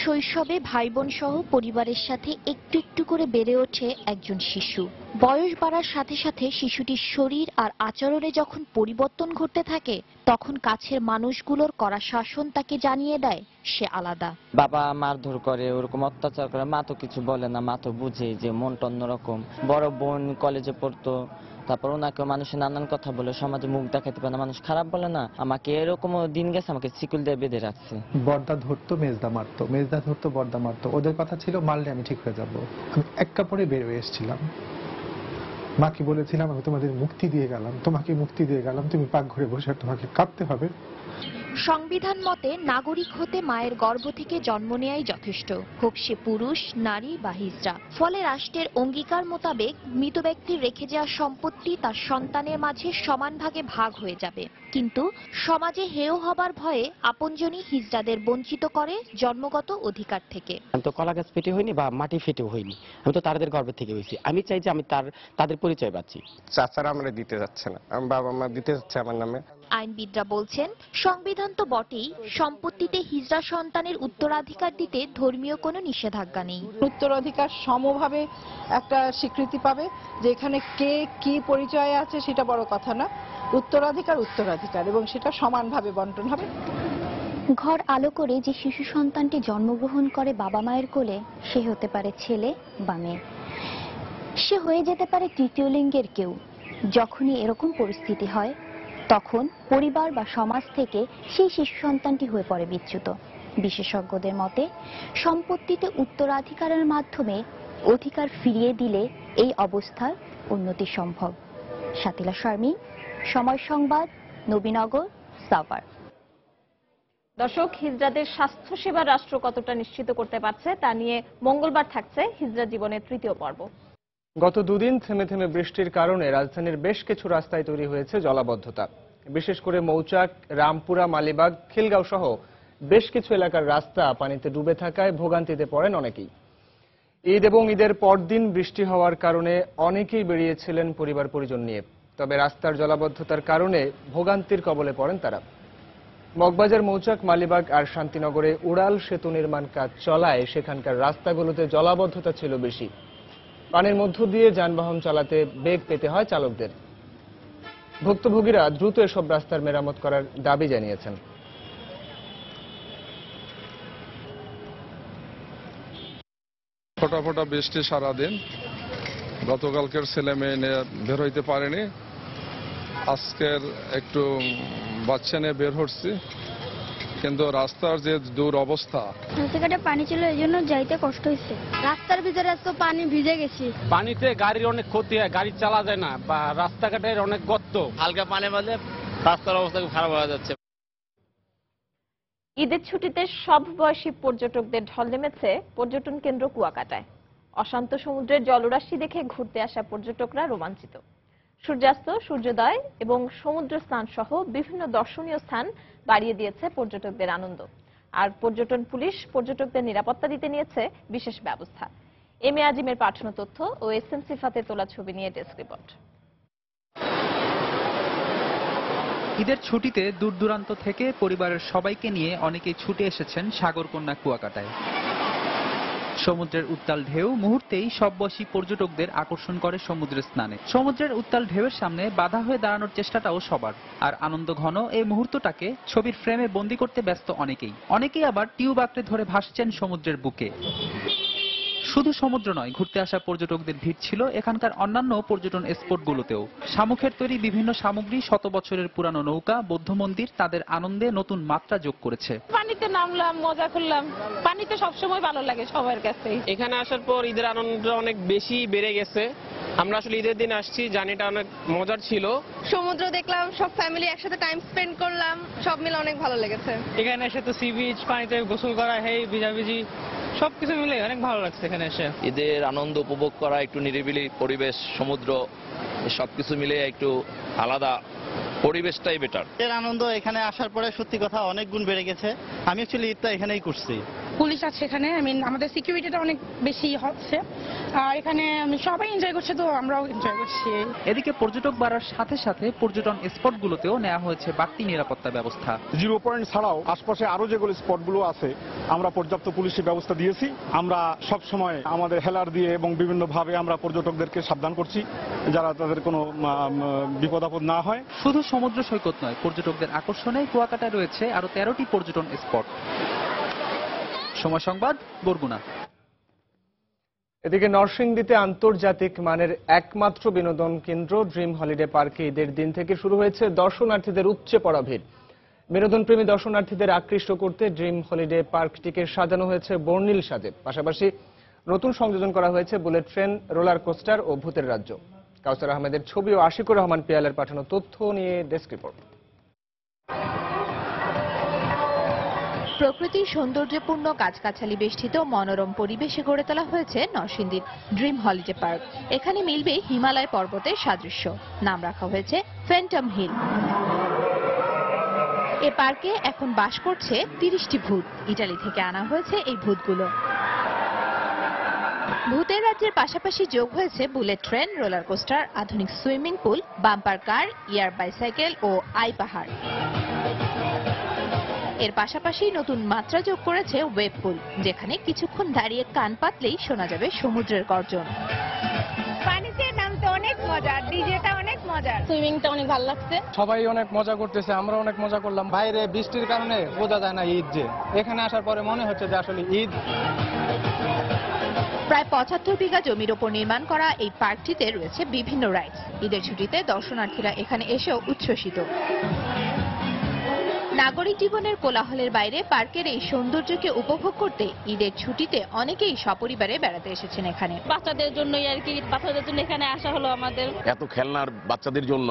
শৈশবে ভাই বোন সহ পরিবারের সাথে একটু একটু করে বেড়ে ওঠে একজন শিশু। বয়স বাড়ার সাথে সাথে শিশুটির শরীর আর আচরণে যখন পরিবর্তন ঘটতে থাকে, তখন কাছের মানুষগুলোর কড়া শাসন তাকে জানিয়ে দেয় সে আলাদা। বাবা মারধর করে, ওরকম অত্যাচার করে, মা তো কিছু বলে না, মা তো বুঝে যে মনটা অন্যরকম। বড় বোন কলেজে পড়তো, তারপর ওনাকে মানুষের নানান কথা বলে, সমাজে মুখ দেখাতে পারে না, মানুষ খারাপ বলে না। আমাকে এরকম দিন গেছে, আমাকে শিকল দিয়ে বেঁধে রাখছে। বর্দা ধরতো, মেজদা মারতো, মেজদা ধরতো, বর্দা মারতো। ওদের কথা ছিল মারলে আমি ঠিক হয়ে যাব। আমি এক কাপড়ে বের হয়ে এসেছিলাম। মাকে বলেছিলাম আমি তোমাদের মুক্তি দিয়ে গেলাম, তোমাকে মুক্তি দিয়ে গেলাম, তুমি পাকঘরে বসে তোমাকে কাঁদতে হবে। সংবিধান মতে নাগরিক হতে মায়ের গর্ভ থেকে জন্ম নেয়াই যথেষ্ট, হোক সে পুরুষ, নারী বা হিজড়া। ফলে রাষ্ট্রের অঙ্গীকার মোতাবেক মৃত ব্যক্তির রেখে যাওয়া সম্পত্তি তার সন্তানের মাঝে সমান ভাগে ভাগ হয়ে যাবে। কিন্তু সমাজে হেয় হবার ভয়ে আপনজনই হিজড়াদের বঞ্চিত করে জন্মগত অধিকার থেকে। আমি তো কলা গাছ ফেটে হইনি বা মাটি ফেটেও হইনি, আমি তো তাদের গর্ভ থেকে হয়েছি। আমি চাই যে আমি তাদের পরিচয় পাচ্ছি। চাচারা আমরা দিতে যাচ্ছে না, আমার বাবা মা দিতে যাচ্ছে আমার নামে। আইনবিদরা বলছেন সংবিধান তো বটেই, সম্পত্তিতে হিজড়া সন্তানের উত্তরাধিকার দিতে ধর্মীয় কোনো নিষেধাজ্ঞা নেই। উত্তরাধিকার সমভাবে একটা স্বীকৃতি পাবে, যে এখানে কে কি পরিচয়ে আছে সেটা বড় কথা না, উত্তরাধিকার উত্তরাধিকার, এবং সেটা সমানভাবে বন্টন হবে। ঘর আলো করে যে শিশু সন্তানটি জন্মগ্রহণ করে বাবা মায়ের কোলে, সে হতে পারে ছেলে বা মেয়ে, সে হয়ে যেতে পারে তৃতীয় লিঙ্গের কেউ। যখনই এরকম পরিস্থিতি হয়, তখন পরিবার বা সমাজ থেকে সেই শিশু সন্তানটি হয়ে পড়ে বিচ্যুত। বিশেষজ্ঞদের মতে সম্পত্তিতে উত্তরাধিকারের মাধ্যমে অধিকার ফিরিয়ে দিলে এই অবস্থার উন্নতি সম্ভব। শাতিলা শারমিন, সময় সংবাদ, নবীনগর, সাভার। দর্শক, হিজড়াদের স্বাস্থ্যসেবা রাষ্ট্র কতটা নিশ্চিত করতে পারছে তা নিয়ে মঙ্গলবার থাকছে হিজড়া জীবনের তৃতীয় পর্ব। গত দুদিন থেমে থেমে বৃষ্টির কারণে রাজধানীর বেশ কিছু রাস্তায় তৈরি হয়েছে জলাবদ্ধতা। বিশেষ করে মৌচাক, রামপুরা, মালিবাগ, খিলগাঁও সহ বেশ কিছু এলাকার রাস্তা পানিতে ডুবে থাকায় ভোগান্তিতে পড়েন অনেকেই। ঈদ এবং ঈদের পরদিন বৃষ্টি হওয়ার কারণে অনেকেই বেরিয়েছিলেন পরিবার পরিজন নিয়ে। তবে রাস্তার জলাবদ্ধতার কারণে ভোগান্তির কবলে পড়েন তারা। মগবাজার, মৌচাক, মালিবাগ আর শান্তিনগরে উড়াল সেতু নির্মাণ কাজ চলায় সেখানকার রাস্তাগুলোতে জলাবদ্ধতা ছিল বেশি। পানির মধ্য দিয়ে যানবাহন চালাতে বেগ পেতে হয় চালকদের। ভুক্তভোগীরা দ্রুত এসব রাস্তার মেরামত করার দাবি জানিয়েছেন। ফোটা ফোটা বৃষ্টি সারাদিন, গতকালকের ছেলে মেয়ে নিয়ে বের হইতে পারেনি, আজকের একটু বাচ্চা নিয়ে বের হচ্ছি, কিন্তু রাস্তার যে দূর অবস্থা, রাস্তাঘাটে পানি ছিল, এই জন্য যাইতে কষ্ট হয়েছে। রাস্তার ভিতরে তো পানি ভিজে গেছি। পানিতে গাড়ির অনেক ক্ষতি হয়, গাড়ি চালা যায় না, বা রাস্তাঘাটের অনেক গর্ত, হালকা পানি বাজে রাস্তার অবস্থা খুব খারাপ হয়ে যাচ্ছে। ঈদের ছুটিতে সব বয়সী পর্যটকদের ঢল নেমেছে পর্যটন কেন্দ্র কুয়াকাটায়। অশান্ত সমুদ্রের জলরাশি দেখে ঘুরতে আসা পর্যটকরা রোমাঞ্চিত। সূর্যাস্ত, সূর্যোদয় এবং সমুদ্র স্নান সহ বিভিন্ন দর্শনীয় স্থান বাড়িয়ে দিয়েছে পর্যটকদের আনন্দ। আর পর্যটন পুলিশ পর্যটকদের নিরাপত্তা দিতে নিয়েছে বিশেষ ব্যবস্থা। এম এ আজিমের পাঠানো তথ্য ও এস এম সিফাতের তোলা ছবি নিয়ে ডেস্ক রিপোর্ট। ঈদের ছুটিতে দূর দূরান্ত থেকে পরিবারের সবাইকে নিয়ে অনেকেই ছুটে এসেছেন সাগরকন্যা কুয়াকাটায়। সমুদ্রের উত্তাল ঢেউ মুহূর্তেই সব বয়সী পর্যটকদের আকর্ষণ করে সমুদ্রের স্নানে। সমুদ্রের উত্তাল ঢেউয়ের সামনে বাধা হয়ে দাঁড়ানোর চেষ্টাটাও সবার। আর আনন্দ ঘন এই মুহূর্তটাকে ছবির ফ্রেমে বন্দী করতে ব্যস্ত অনেকেই আবার টিউব আঁকড়ে ধরে ভাসছেন সমুদ্রের বুকে। শুধু সমুদ্র নয়, ঘুরতে আসা পর্যটকদের ভিড় ছিল এখানকার অন্যান্য পর্যটন স্পটগুলোতেও। শামুকের তৈরি বিভিন্ন সামগ্রী, শত বছরের পুরানো নৌকা, বৌদ্ধ মন্দির তাদের আনন্দে নতুন মাত্রা যোগ করেছে। পানিতে নামলাম, মজা করলাম। পানিতে সবসময় ভালো লাগে সবার কাছে। এখানে আসার পর ঈদের আনন্দ অনেক বেশি বেড়ে গেছে। আমরা আসলে ঈদের দিন আসছি, জার্নিটা অনেক মজার ছিল। সমুদ্র দেখলাম, সব ফ্যামিলি একসাথে টাইম স্পেন্ড করলাম, সব মিলে অনেক ভালো লেগেছে। এখানে এসে তো সি বিচ, পানিতে গোসল করা, হেই ভিজাভিজি সবকিছু মিলে অনেক ভালো লাগছে এখানে এসে। ঈদের আনন্দ উপভোগ করা, একটু নিরিবিলি পরিবেশ, সমুদ্র, সবকিছু মিলে একটু আলাদা পরিবেশটাই বেটার। এর আনন্দ এখানে আসার পরে সত্যি কথা অনেক গুণ বেড়ে গেছে। আমি অ্যাকচুয়ালি ঈদটা এখানেই করছি। পুলিশ আছে এখানে, আমাদের সিকিউরিটিটা অনেক বেশি হচ্ছে, আর এখানে সবাই এনজয় করছে, তো আমরাও এনজয় করছি। এদিকে পর্যটক বাড়ার সাথে সাথে পর্যটন স্পটগুলোতেও নেওয়া হয়েছে বাড়তি নিরাপত্তা ব্যবস্থা। 0 পয়েন্ট ছাড়াও আশপাশে আরো যেগুলো স্পটগুলো আছে আমরা পর্যাপ্ত পুলিশি ব্যবস্থা দিয়েছি। আমরা সব সময় আমাদের হেলার দিয়ে এবং বিভিন্ন ভাবে আমরা পর্যটকদেরকে সাবধান করছি যারা তাদের কোনো বিপদ আপদ না হয়। শুধু সমুদ্র সৈকত নয়, পর্যটকদের আকর্ষণে কুয়াকাটায় রয়েছে আরো 13টি পর্যটন স্পট। সময় সংবাদ, বরগুনা। এদিকে নরসিংদীতে আন্তর্জাতিক মানের একমাত্র বিনোদন কেন্দ্র ড্রিম হলিডে পার্কে ঈদের দিন থেকে শুরু হয়েছে দর্শনার্থীদের উপচে পড়া ভিড়। বিনোদনপ্রেমী দর্শনার্থীদের আকৃষ্ট করতে ড্রিম হলিডে পার্কটিকে সাজানো হয়েছে বর্ণিল সাজে। পাশাপাশি নতুন সংযোজন করা হয়েছে বুলেট ট্রেন, রোলার কোস্টার ও ভূতের রাজ্য। কাউসার আহমেদের ছবি ও আশিকুর রহমান পিয়ালের পাঠানো তথ্য নিয়ে ডেস্ক রিপোর্ট। প্রকৃতির সৌন্দর্যপূর্ণ গাছগাছালি বেষ্টিত মনোরম পরিবেশে গড়ে তোলা হয়েছে নরসিংদীর ড্রিম হলিডে পার্ক। এখানে মিলবে হিমালয় পর্বতের সাদৃশ্য। নাম রাখা হয়েছে ফ্যান্টম হিল। এ পার্কে এখন বাস করছে 30টি ভূত। ইটালি থেকে আনা হয়েছে এই ভূতগুলো। ভূতের রাজ্যের পাশাপাশি যোগ হয়েছে বুলেট ট্রেন, রোলার কোস্টার, আধুনিক swimming pool, bumper car, air bicycle ও আই পাহাড়। এর পাশাপাশি নতুন মাত্রা যোগ করেছে ওয়েব পুল, যেখানে কিছুক্ষণ দাঁড়িয়ে কান পাতলেই শোনা যাবে সমুদ্রের গর্জন। পানিতে নামতে অনেক মজা, ডিজেটা অনেক মজা, সুইমিংটা অনেক ভালো লাগছে। সবাই অনেক মজা করতেছে, আমরা অনেক মজা করলাম। বাইরে বৃষ্টির কারণে বোঝা যায় না ঈদ, যে এখানে আসার পরে মনে হচ্ছে যে আসলে ঈদ। প্রায় 75 বিঘা জমির ওপর নির্মাণ করা এই পার্কটিতে রয়েছে বিভিন্ন রাইডস। ঈদের ছুটিতে দর্শনার্থীরা এখানে এসেও উচ্ছ্বসিত। নাগরিক জীবনের কোলাহলের বাইরে পার্কের এই সৌন্দর্যকে উপভোগ করতে ঈদের ছুটিতে অনেকেই সপরিবারে বেড়াতে এসেছেন এখানে। বাচ্চাদের জন্যই আর কি, বাচ্চাদের জন্য এখানে আসা হলো আমাদের। এত খেলনার বাচ্চাদের জন্য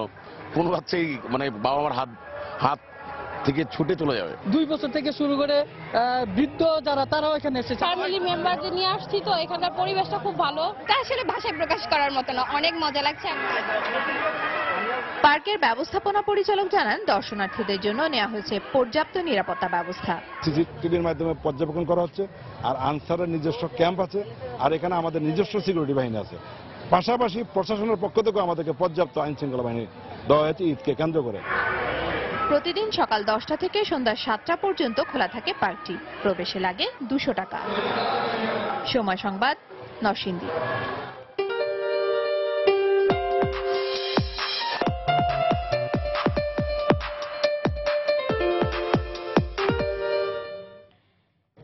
কোন বাচ্চাই মানে বাবা মার হাত থেকে ছুটে চলে যাবে। 2 বছর থেকে শুরু করে বৃদ্ধ যারা, তারাও এখানে এসেছে। ফ্যামিলি মেম্বারদের নিয়ে আসছি, তো এখানকার পরিবেশটা খুব ভালো। তা আসলে ভাষায় প্রকাশ করার মতো না, অনেক মজা লাগছে। পার্কের ব্যবস্থাপনা পরিচালক জানান, দর্শনার্থীদের জন্য নেওয়া হয়েছে পর্যাপ্ত নিরাপত্তা ব্যবস্থা। সিসিটিভির মাধ্যমে পর্যবেক্ষণ করা হচ্ছে, আর আনসারের নিজস্ব ক্যাম্প আছে, আর এখানে আমাদের নিজস্ব সিকিউরিটি বাহিনী আছে। পাশাপাশি প্রশাসনের পক্ষ থেকে আমাদেরকে পর্যাপ্ত আইন শৃঙ্খলা বাহিনী দেওয়া হয়েছে ঈদকে কেন্দ্র করে। প্রতিদিন সকাল 10টা থেকে সন্ধ্যা 7টা পর্যন্ত খোলা থাকে পার্কটি। প্রবেশে লাগে 200 টাকা। সময় সংবাদ, নরসিংদী।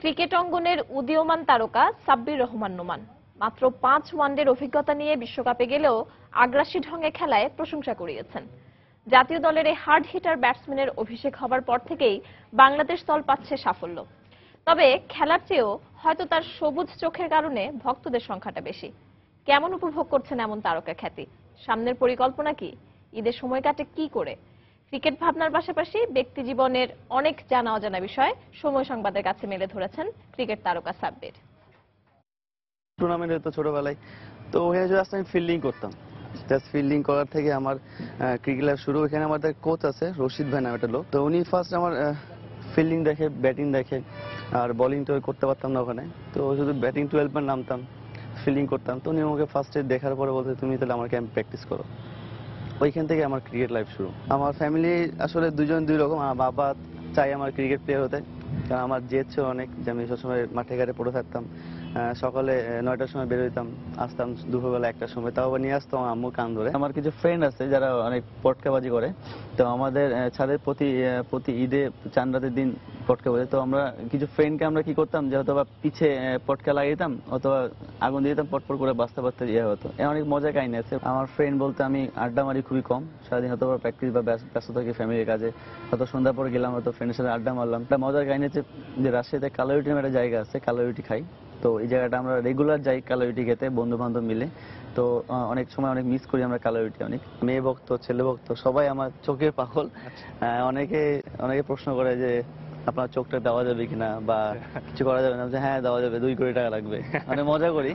ক্রিকেট অঙ্গনের উদীয়মান তারকা সাব্বির রহমান নোমান মাত্র 5 ওয়ানডের অভিজ্ঞতা নিয়ে বিশ্বকাপে গেলেও আগ্রাসী ঢঙে খেলায় প্রশংসা কুড়িয়েছেন। জাতীয় দলের এই হার্ড হিটার ব্যাটসম্যানের অভিষেক হবার পর থেকেই বাংলাদেশ দল পাচ্ছে সাফল্য। তবে খেলার চেয়েও হয়তো তার সবুজ চোখের কারণে ভক্তদের সংখ্যাটা বেশি। কেমন উপভোগ করছেন এমন তারকা খ্যাতি? সামনের পরিকল্পনা কি? ঈদের সময় কাটে কি করে? ক্রিকেট ভাবনার পাশাপাশি ব্যক্তি জীবনের অনেক জানা অজানা বিষয় সময় সংবাদের কাছে মেলে ধরেছেন ক্রিকেট তারকা সাব্বির। টুর্নামেন্টে তো ছোটবেলায় তো ওখানে জাস্ট আমি ফিল্ডিং করতাম। জাস্ট ফিল্ডিং করার থেকে আমার ক্রিকেটার শুরু। এখানে আমাদের কোচ আছে রশিদ ভাই নামে একটা লোক, তো উনি ফার্স্ট আমার ফিল্ডিং দেখে, ব্যাটিং দেখে, আর বোলিং তো করতে পারতাম না ওখানে, তো শুধু ব্যাটিং 12 বার নামতাম, ফিল্ডিং করতাম। তো উনি আমাকে ফার্স্টে দেখার পরে বলতে, তুমি তাহলে আমার ক্যাম্প প্র্যাকটিস করো। ওইখান থেকে আমার ক্রিকেট লাইফ শুরু। আমার ফ্যামিলি আসলে দুজন দুই রকম। আমার বাবা চাই আমার ক্রিকেট প্লেয়ার হতে, কারণ আমার জেদ ছিল অনেক যে আমি সবসময় মাঠে ঘাটে পড়ে থাকতাম। সকালে 9টার সময় বের হইতাম, আসতাম দুপুরবেলা 1টার সময়, তাও আবার নিয়ে আসতাম আমার আম্মু কান ধরে। আমার কিছু ফ্রেন্ড আছে যারা অনেক পটকাবাজি করে, তো আমাদের ছাদের প্রতি ঈদে চাঁদ রাতের দিন পটকা বাজে। তো আমরা কিছু ফ্রেন্ডকে আমরা কি করতাম যে হয়তো বা পিছে পটকা লাগিয়ে দিতাম অথবা আগুন দিয়ে দিতাম, পটপট করে বাঁচতে বাঁচতে ইয়ে হতো। অনেক মজা কাহিনী আছে। আমার ফ্রেন্ড বলতে আমি আড্ডা মারি খুবই কম, সারাদিন হয়তো প্র্যাকটিস বা ব্যস্ত থাকি ফ্যামিলির কাজে, হয়তো সন্ধ্যা পরে গেলাম, হয়তো ফ্রেন্ডের সাথে আড্ডা মারলাম। একটা মজার কাহিনী আছে যে রাজশাহীতে কালোরুটি নামে একটা জায়গা আছে, কালোরুটি খাই। তো এই জায়গাটা আমরা রেগুলার যাই কালোরুটি খেতে বন্ধু বান্ধব মিলে। তো অনেক সময় অনেক মিস করি আমরা কালোরুটি। অনেক মেয়ে ভক্ত, ছেলে ভক্ত, সবাই আমার চোখের পাগল। অনেকে প্রশ্ন করে যে আপনার চোখটা দেওয়া যাবে কিনা বা কিছু করা যাবে না। হ্যাঁ দেওয়া যাবে, 2 কোটি টাকা লাগবে। মানে মজা করি।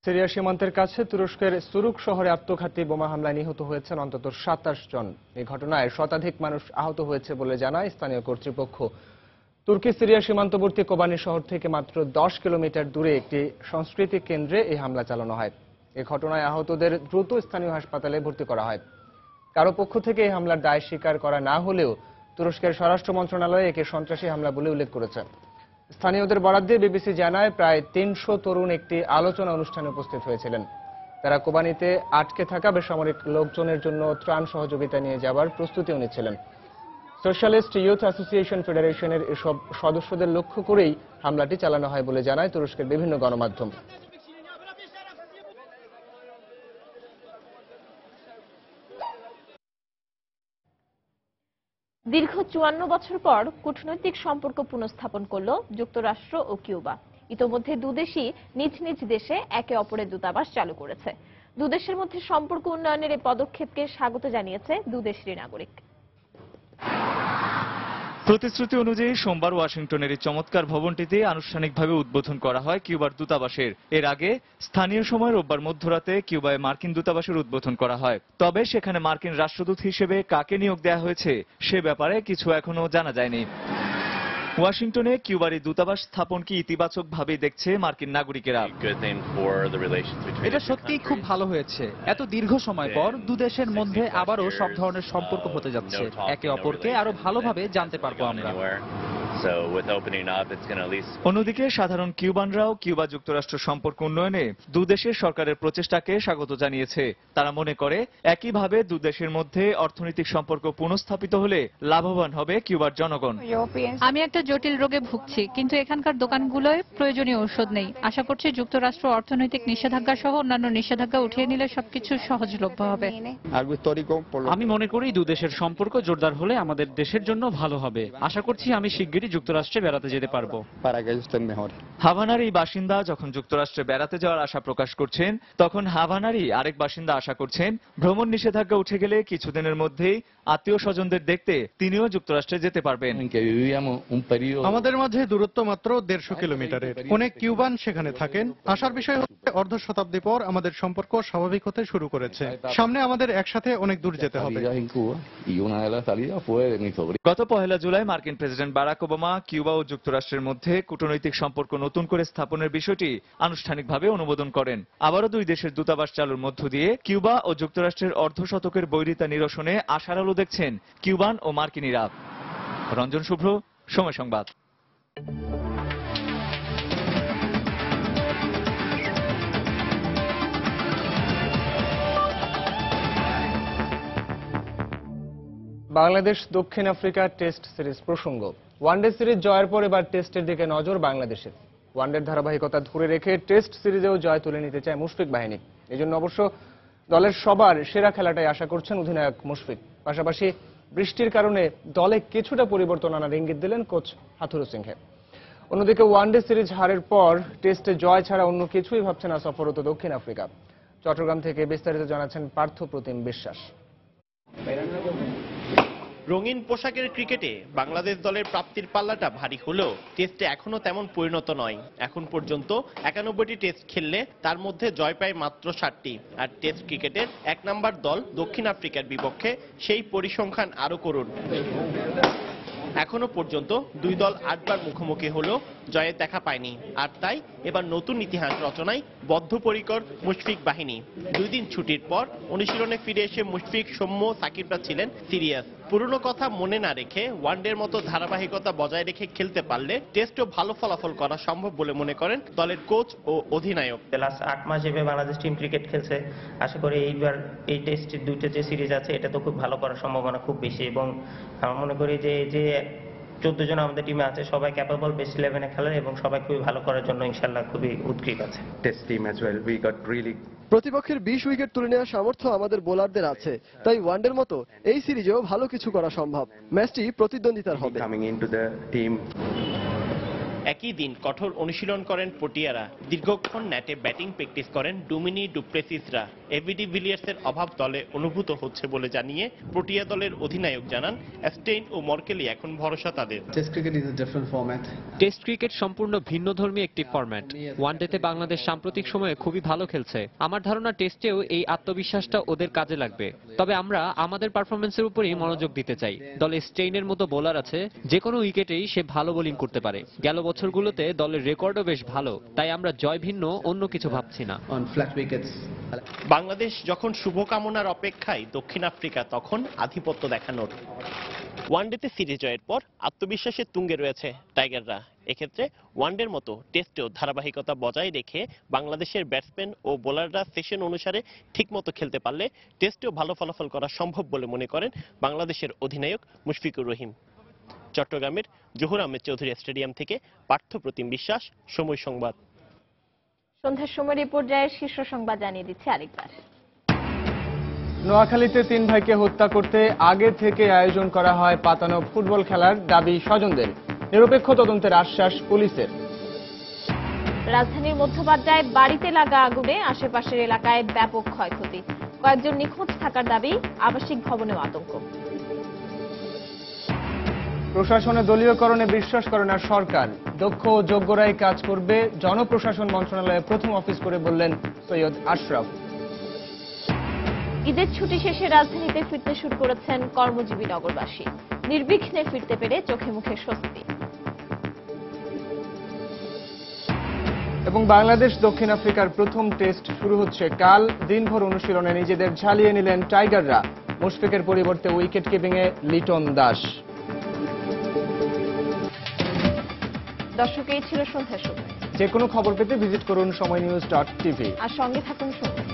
সিরিয়া সীমান্তের কাছে তুরস্কের সুরুক শহরে আত্মঘাতী বোমা হামলায় নিহত হয়েছেন অন্তত 27 জন। এই ঘটনায় শতাধিক মানুষ আহত হয়েছে বলে জানায় স্থানীয় কর্তৃপক্ষ। তুর্কি সিরিয়া সীমান্তবর্তী কোবানি শহর থেকে মাত্র 10 কিলোমিটার দূরে একটি সাংস্কৃতিক কেন্দ্রে এই হামলা চালানো হয়। এই ঘটনায় আহতদের দ্রুত স্থানীয় হাসপাতালে ভর্তি করা হয়। কারো পক্ষ থেকে এই হামলার দায় স্বীকার করা না হলেও তুরস্কের স্বরাষ্ট্র মন্ত্রণালয় একে সন্ত্রাসী হামলা বলে উল্লেখ করেছে। স্থানীয়দের বরাত দিয়ে বিবিসি জানায় প্রায় 300 তরুণ একটি আলোচনা অনুষ্ঠানে উপস্থিত হয়েছিলেন। তারা কোবানিতে আটকে থাকা বেসামরিক লোকজনের জন্য ত্রাণ সহযোগিতা নিয়ে যাবার প্রস্তুতিও নিচ্ছিলেন। সোশ্যালিস্ট ইউথ অ্যাসোসিয়েশন ফেডারেশনের এসব সদস্যদের লক্ষ্য করেই হামলাটি চালানো হয় বলে জানায় তুরস্কের বিভিন্ন গণমাধ্যম। দীর্ঘ 54 বছর পর কূটনৈতিক সম্পর্ক পুনঃস্থাপন করল যুক্তরাষ্ট্র ও কিউবা। ইতোমধ্যে দুদেশই নিজ নিজ দেশে একে অপরের দূতাবাস চালু করেছে। দুদেশের মধ্যে সম্পর্ক উন্নয়নের এই পদক্ষেপকে স্বাগত জানিয়েছে দুদেশেরই নাগরিক। প্রতিশ্রুতি অনুযায়ী সোমবার ওয়াশিংটনের এই চমৎকার ভবনটিতে আনুষ্ঠানিকভাবে উদ্বোধন করা হয় কিউবার দূতাবাসের। এর আগে স্থানীয় সময় রোববার মধ্যরাতে কিউবায় মার্কিন দূতাবাসের উদ্বোধন করা হয়। তবে সেখানে মার্কিন রাষ্ট্রদূত হিসেবে কাকে নিয়োগ দেওয়া হয়েছে সে ব্যাপারে কিছু এখনো জানা যায়নি। ওয়াশিংটনে কিউবার এই দূতাবাস স্থাপনকে ইতিবাচকভাবে দেখছে মার্কিন নাগরিকেরা। এটা সত্যিই খুব ভালো হয়েছে। এত দীর্ঘ সময় পর দুদেশের মধ্যে আবারও সব ধরনের সম্পর্ক হতে যাচ্ছে। একে অপরকে আরো ভালোভাবে জানতে পারবো আমরা। অন্যদিকে সাধারণ কিউবানরাও কিউবা যুক্তরাষ্ট্র সম্পর্ক উন্নয়নে দুদেশের সরকারের প্রচেষ্টাকে স্বাগত জানিয়েছে। তারা মনে করে একইভাবে দুদেশের মধ্যে অর্থনৈতিক সম্পর্ক পুনঃস্থাপিত হলে লাভবান হবে কিউবার জনগণ। আমি একটা জটিল রোগে ভুগছি, কিন্তু এখানকার দোকানগুলোয় প্রয়োজনীয় ঔষধ নেই। আশা করছি যুক্তরাষ্ট্র অর্থনৈতিক নিষেধাজ্ঞা সহ অন্যান্য নিষেধাজ্ঞা উঠিয়ে নিলে সবকিছু সহজলভ্য হবে। আমি মনে করি দুদেশের সম্পর্ক জোরদার হলে আমাদের দেশের জন্য ভালো হবে। আশা করছি আমি শিগগিরই যুক্তরাষ্ট্রে বেড়াতে যেতে পারবো। হাভানার এই বাসিন্দা যখন যুক্তরাষ্ট্রে বেড়াতে যাওয়ার আশা প্রকাশ করছেন, তখন হাভানারই আরেক বাসিন্দা আশা করছেন ভ্রমণ নিষেধাজ্ঞা উঠে গেলে কিছুদিনের মধ্যেই আত্মীয় স্বজনদের দেখতে তিনিও যুক্তরাষ্ট্রে যেতে পারবেন। আমাদের মাঝে দূরত্ব মাত্র 150 কিলোমিটারের। অনেক কিউবান সেখানে থাকেন। আসার বিষয় হচ্ছে অর্ধ শতাব্দী পর আমাদের সম্পর্ক স্বাভাবিক হতে শুরু করেছে। সামনে আমাদের একসাথে অনেক দূর যেতে হবে। গত 1 জুলাই মার্কিন প্রেসিডেন্ট বারাক ওবামা কিউবা ও যুক্তরাষ্ট্রের মধ্যে কূটনৈতিক সম্পর্ক নতুন করে স্থাপনের বিষয়টি আনুষ্ঠানিকভাবে অনুমোদন করেন। আবারও দুই দেশের দূতাবাস চালুর মধ্য দিয়ে কিউবা ও যুক্তরাষ্ট্রের অর্ধশতকের বৈরিতা নিরসনে আশার আলো দেখছেন কিউবান ও মার্কিনিরা। রঞ্জন শুভ্র, সময় সংবাদ। বাংলাদেশ দক্ষিণ আফ্রিকা টেস্ট সিরিজ প্রসঙ্গ। ওয়ানডে সিরিজ জয়ের পর এবার টেস্টের দিকে নজর বাংলাদেশের। ওয়ানডের ধারাবাহিকতা ধরে রেখে টেস্ট সিরিজেও জয় তুলে নিতে চায় মুশফিক বাহিনী। এজন্য অবশ্য দলের সবার সেরা খেলাটাই আশা করছেন অধিনায়ক মুশফিক। পাশাপাশি বৃষ্টির কারণে দলে কিছুটা পরিবর্তন আনার ইঙ্গিত দিলেন কোচ হাথুরু সিংহে। অন্যদিকে ওয়ানডে সিরিজ হারের পর টেস্টে জয় ছাড়া অন্য কিছুই ভাবছে না সফররত দক্ষিণ আফ্রিকা। চট্টগ্রাম থেকে বিস্তারিত জানাচ্ছেন পার্থ প্রতিম বিশ্বাস। রঙিন পোশাকের ক্রিকেটে বাংলাদেশ দলের প্রাপ্তির পাল্লাটা ভারী হলেও টেস্টে এখনো তেমন পরিণত নয়। এখন পর্যন্ত 91টি টেস্ট খেললে তার মধ্যে জয় পায় মাত্র 7টি। আর টেস্ট ক্রিকেটের 1 নম্বর দল দক্ষিণ আফ্রিকার বিপক্ষে সেই পরিসংখ্যান আরো করুন। এখনো পর্যন্ত দুই দল 8 বার মুখোমুখি হলেও জয়ের দেখা পায়নি। আর তাই এবার নতুন ইতিহাস রচনায় বদ্ধপরিকর মুশফিক বাহিনী। 2 দিন ছুটির পর অনুশীলনে ফিরে এসে মুশফিক, সৌম্য, সাকিবরা ছিলেন সিরিয়াস। পুরনো কথা মনে না রেখে ওয়ানডের মতো ধারাবাহিকতা বজায় রেখে খেলতে পারলে টেস্টও ভালো ফলাফল করা সম্ভব বলে মনে করেন দলের কোচ ও অধিনায়ক। লাস্ট 8 মাস এভাবে বাংলাদেশ টিম ক্রিকেট খেলছে। আশা করি এইবার এই টেস্টের 2টা যে সিরিজ আছে এটা তো খুব ভালো করার সম্ভাবনা খুব বেশি। এবং আমরা মনে করি যে 14 জন আমাদের টিমে আছে সবাই ক্যাপেবল বেস্ট 11-এ খেলার এবং সবাই খুবই ভালো করার জন্য ইনশাআল্লাহ খুবই উদ্গ্রীব আছে। Test team as well we got really প্রতিপক্ষের 20 উইকেট তুলে নেওয়ার সামর্থ্য আমাদের বোলারদের আছে। তাই ওয়ানডের মতো এই সিরিজেও ভালো কিছু করা সম্ভব। ম্যাচটি প্রতিদ্বন্দ্বিতার হবে। একই দিন কঠোর অনুশীলন করেন পটিয়ারা। দীর্ঘক্ষণ নেটে ব্যাটিং প্র্যাকটিস করেন ডুমিনি ডুপ্লেসিসরা। এবিডি ভিলিয়ার্সের অভাব দলে অনুভূত হচ্ছে বলে জানিয়ে প্রোটিয়া দলের অধিনায়ক জানান, স্টেইন ও মর্কেলি এখন ভরসা তাদের। টেস্ট ক্রিকেট সম্পূর্ণ ভিন্নধর্মী একটি ফরম্যাট। ওয়ানডেতে বাংলাদেশ সাম্প্রতিক সময়ে খুবই ভালো খেলছে। আমার ধারণা টেস্টেও এই আত্মবিশ্বাসটা ওদের কাজে লাগবে। তবে আমরা আমাদের পারফরমেন্সের উপরই মনোযোগ দিতে চাই। দলে স্টেইনের মতো বোলার আছে, যে কোনো উইকেটেই সে ভালো বোলিং করতে পারে। গেল বছরগুলোতে দলের রেকর্ডও বেশ ভালো, তাই আমরা জয় ভিন্ন অন্য কিছু ভাবছি না। বাংলাদেশ যখন শুভকামনার অপেক্ষায়, দক্ষিণ আফ্রিকা তখন আধিপত্য দেখানোর। ওয়ানডেতে সিরিজ জয়ের পর আত্মবিশ্বাসের তুঙ্গে রয়েছে টাইগাররা। এক্ষেত্রে ওয়ানডের মতো টেস্টেও ধারাবাহিকতা বজায় রেখে বাংলাদেশের ব্যাটসম্যান ও বোলাররা সেশন অনুসারে ঠিকমতো খেলতে পারলে টেস্টেও ভালো ফলাফল করা সম্ভব বলে মনে করেন বাংলাদেশের অধিনায়ক মুশফিকুর রহিম। চট্টগ্রামের জহুর আহমেদ চৌধুরী স্টেডিয়াম থেকে পার্থপ্রতিম বিশ্বাস, সময় সংবাদ। সন্ধ্যার সময় এই পর্যায়ে শীর্ষ সংবাদ জানিয়ে দিচ্ছে আরেকবার। নোয়াখালীতে 3 ভাইকে হত্যা করতে আগে থেকে আয়োজন করা হয় পাতানো ফুটবল খেলার দাবি স্বজনদের। নিরপেক্ষ তদন্তের আশ্বাস পুলিশের। রাজধানীর মধ্যবাড্ডায় বাড়িতে লাগা আগুনে আশেপাশের এলাকায় ব্যাপক ক্ষয়ক্ষতি। কয়েকজন নিখোঁজ থাকার দাবি, আবাসিক ভবনেও আতঙ্ক। প্রশাসনে দলীয়করণে বিশ্বাস করে না সরকার। দক্ষ ও যোগ্যরাই কাজ করবে, জনপ্রশাসন মন্ত্রণালয়ে প্রথম অফিস করে বললেন সৈয়দ আশরাফ। ঈদের ছুটি শেষে রাজধানীতে ফিরতে শুরু করেছেন কর্মজীবী নগরবাসী। নির্বিঘ্নে ফিরতে পেরে চোখে মুখে স্বস্তি। এবং বাংলাদেশ দক্ষিণ আফ্রিকার প্রথম টেস্ট শুরু হচ্ছে কাল। দিনভর অনুশীলনে নিজেদের ঝালিয়ে নিলেন টাইগাররা। মুশফিকের পরিবর্তে উইকেট কিপিংয়ে লিটন দাস। দর্শক, এই ছিল সন্ধ্যার সময়। যে কোনো খবর পেতে ভিজিট করুন সময়নিউজ.tv আর সঙ্গে থাকুন সময়।